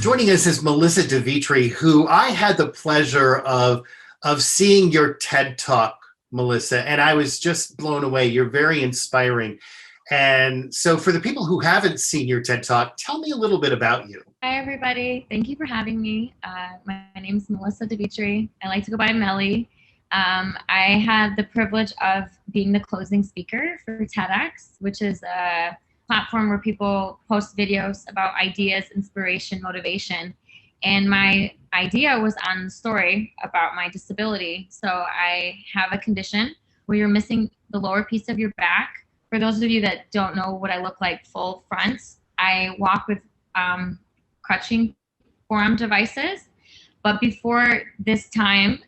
Joining us is Melissa DeVitri, who I had the pleasure of seeing your TED Talk, Melissa, and I was just blown away. You're very inspiring. And so for the people who haven't seen your TED Talk, tell me a little bit about you. Hi, everybody. Thank you for having me. My name is Melissa DeVitri. I like to go by Melly. I had the privilege of being the closing speaker for TEDx, which is a platform where people post videos about ideas, inspiration, motivation. And my idea was on the story about my disability. So I have a condition where you're missing the lower piece of your back. For those of you that don't know what I look like full front, I walk with crutching forearm devices. But before this time,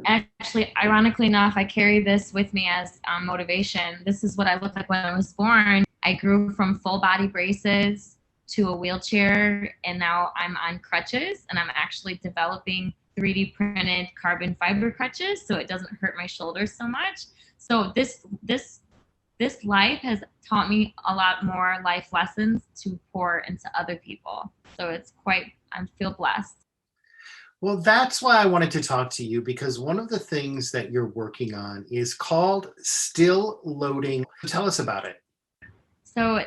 actually, ironically enough, I carry this with me as motivation. This is what I looked like when I was born. I grew from full body braces to a wheelchair, and now I'm on crutches, and I'm actually developing 3D printed carbon fiber crutches so it doesn't hurt my shoulders so much. So this life has taught me a lot more life lessons to pour into other people. So I feel blessed. Well, that's why I wanted to talk to you, because one of the things that you're working on is called Still Loading. Tell us about it. So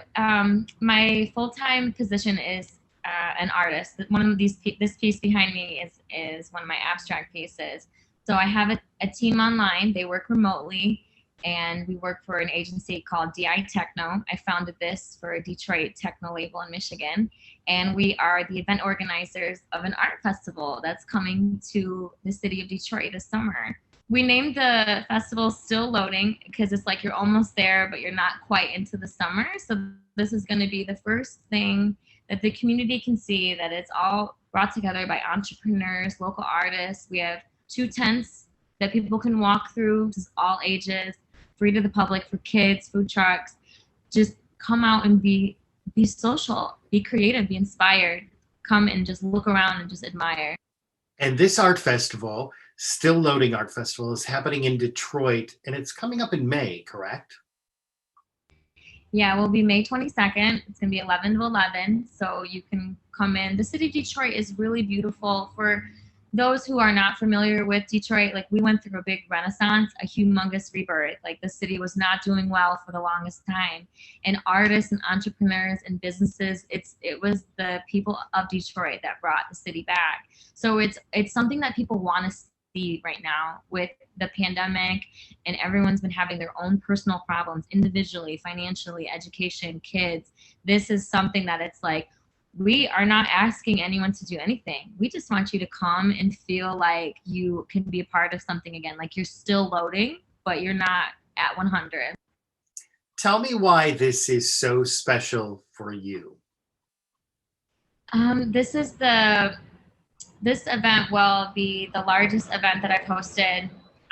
my full-time position is an artist. This piece behind me is one of my abstract pieces. So I have a team online. They work remotely, and we work for an agency called Techno. I founded this for a Detroit techno label in Michigan, and we are the event organizers of an art festival that's coming to the city of Detroit this summer. We named the festival Still Loading because it's like you're almost there, but you're not quite into the summer. So this is going to be the first thing that the community can see, that it's all brought together by entrepreneurs, local artists. We have 2 tents that people can walk through, just all ages, free to the public, for kids, food trucks. Just come out and be social, be creative, be inspired. Come and just look around and just admire. And this art festival, Still Loading Art Festival, is happening in Detroit, and it's coming up in May, correct? Yeah, it will be May 22nd. It's going to be 11 to 11, so you can come in. The city of Detroit is really beautiful. For those who are not familiar with Detroit, like, we went through a big renaissance, a humongous rebirth. Like, the city was not doing well for the longest time. And artists and entrepreneurs and businesses, it was the people of Detroit that brought the city back. So it's something that people want to see right now with the pandemic, and everyone's been having their own personal problems individually, financially, education, kids. This is something that it's like, we are not asking anyone to do anything. We just want you to come and feel like you can be a part of something again, like you're still loading, but you're not at 100. Tell me why this is so special for you. This event will be the largest event that I've hosted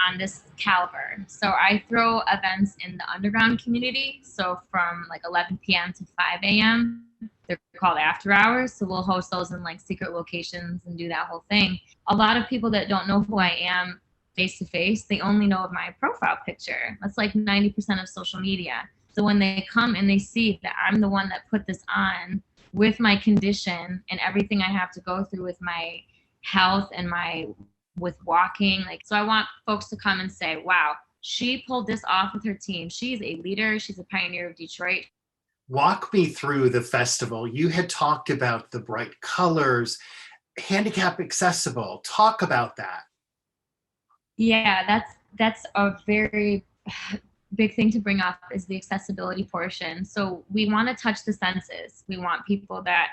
on this caliber. So I throw events in the underground community. So from like 11 p.m. to 5 a.m. They're called after hours. So we'll host those in like secret locations and do that whole thing. A lot of people that don't know who I am face to face, they only know of my profile picture. That's like 90% of social media. So when they come and they see that I'm the one that put this on with my condition and everything I have to go through with my health and with walking, like, so I want folks to come and say, wow, she pulled this off with her team. She's a leader. She's a pioneer of Detroit. Walk me through the festival. You had talked about the bright colors, handicap accessible. Talk about that. Yeah, that's a very big thing to bring up, is the accessibility portion. So we want to touch the senses. We want people that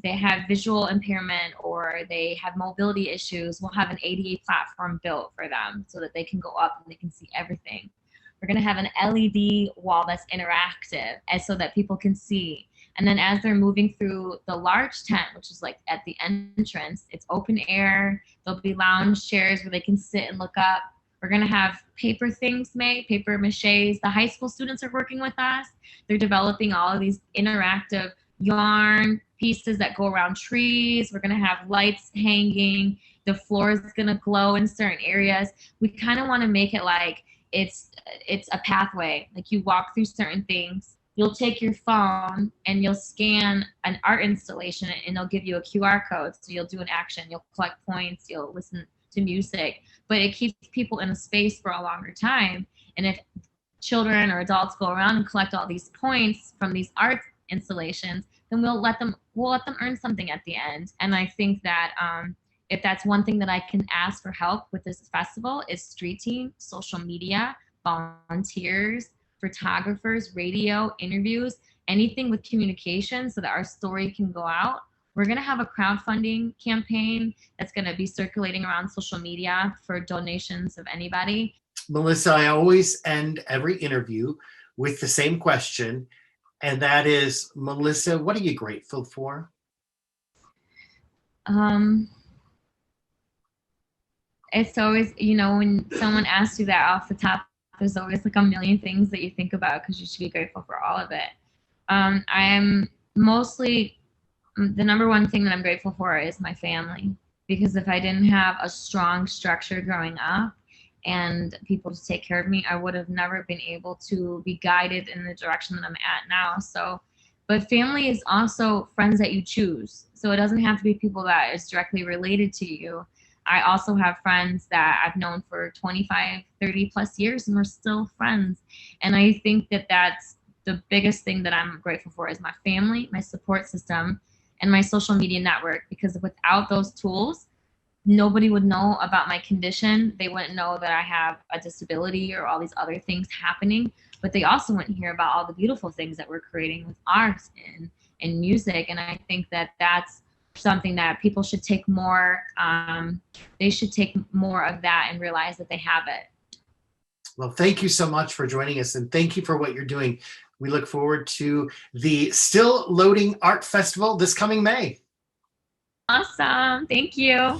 they have visual impairment or they have mobility issues. We'll have an ADA platform built for them so that they can go up and they can see everything. We're going to have an LED wall that's interactive, and so that people can see. And then as they're moving through the large tent, which is like at the entrance, it's open air. There'll be lounge chairs where they can sit and look up. We're going to have paper things made, paper maches. The high school students are working with us. They're developing all of these interactive yarn pieces that go around trees. We're going to have lights hanging. The floor is going to glow in certain areas. We kind of want to make it like it's a pathway. Like, you walk through certain things. you'll take your phone and you'll scan an art installation and they'll give you a QR code. So you'll do an action, you'll collect points, you'll listen to music, but it keeps people in a space for a longer time. And if children or adults go around and collect all these points from these art installations, then we'll let them earn something at the end. And I think that if that's one thing that I can ask for help with this festival is street team, social media, volunteers, photographers, radio, interviews, anything with communication so that our story can go out. We're going to have a crowdfunding campaign that's going to be circulating around social media for donations of anybody. Melissa, I always end every interview with the same question, and that is, Melissa, what are you grateful for? It's always, when someone asks you that off the top, there's always like a million things that you think about because you should be grateful for all of it. I am mostly, the number one thing that I'm grateful for is my family, because if I didn't have a strong structure growing up and people to take care of me, I would have never been able to be guided in the direction that I'm at now. So, but family is also friends that you choose. So it doesn't have to be people that is directly related to you. I also have friends that I've known for 25, 30 plus years and we're still friends. And I think that that's the biggest thing that I'm grateful for is my family, my support system, and my social media network, because without those tools, nobody would know about my condition. They wouldn't know that I have a disability or all these other things happening, but they also wouldn't hear about all the beautiful things that we're creating with art and music. And I think that that's something that people should take more, they should take more of that and realize that they have it. Well, thank you so much for joining us, and thank you for what you're doing. We look forward to the Still Loading Art Festival this coming May. Awesome. Thank you.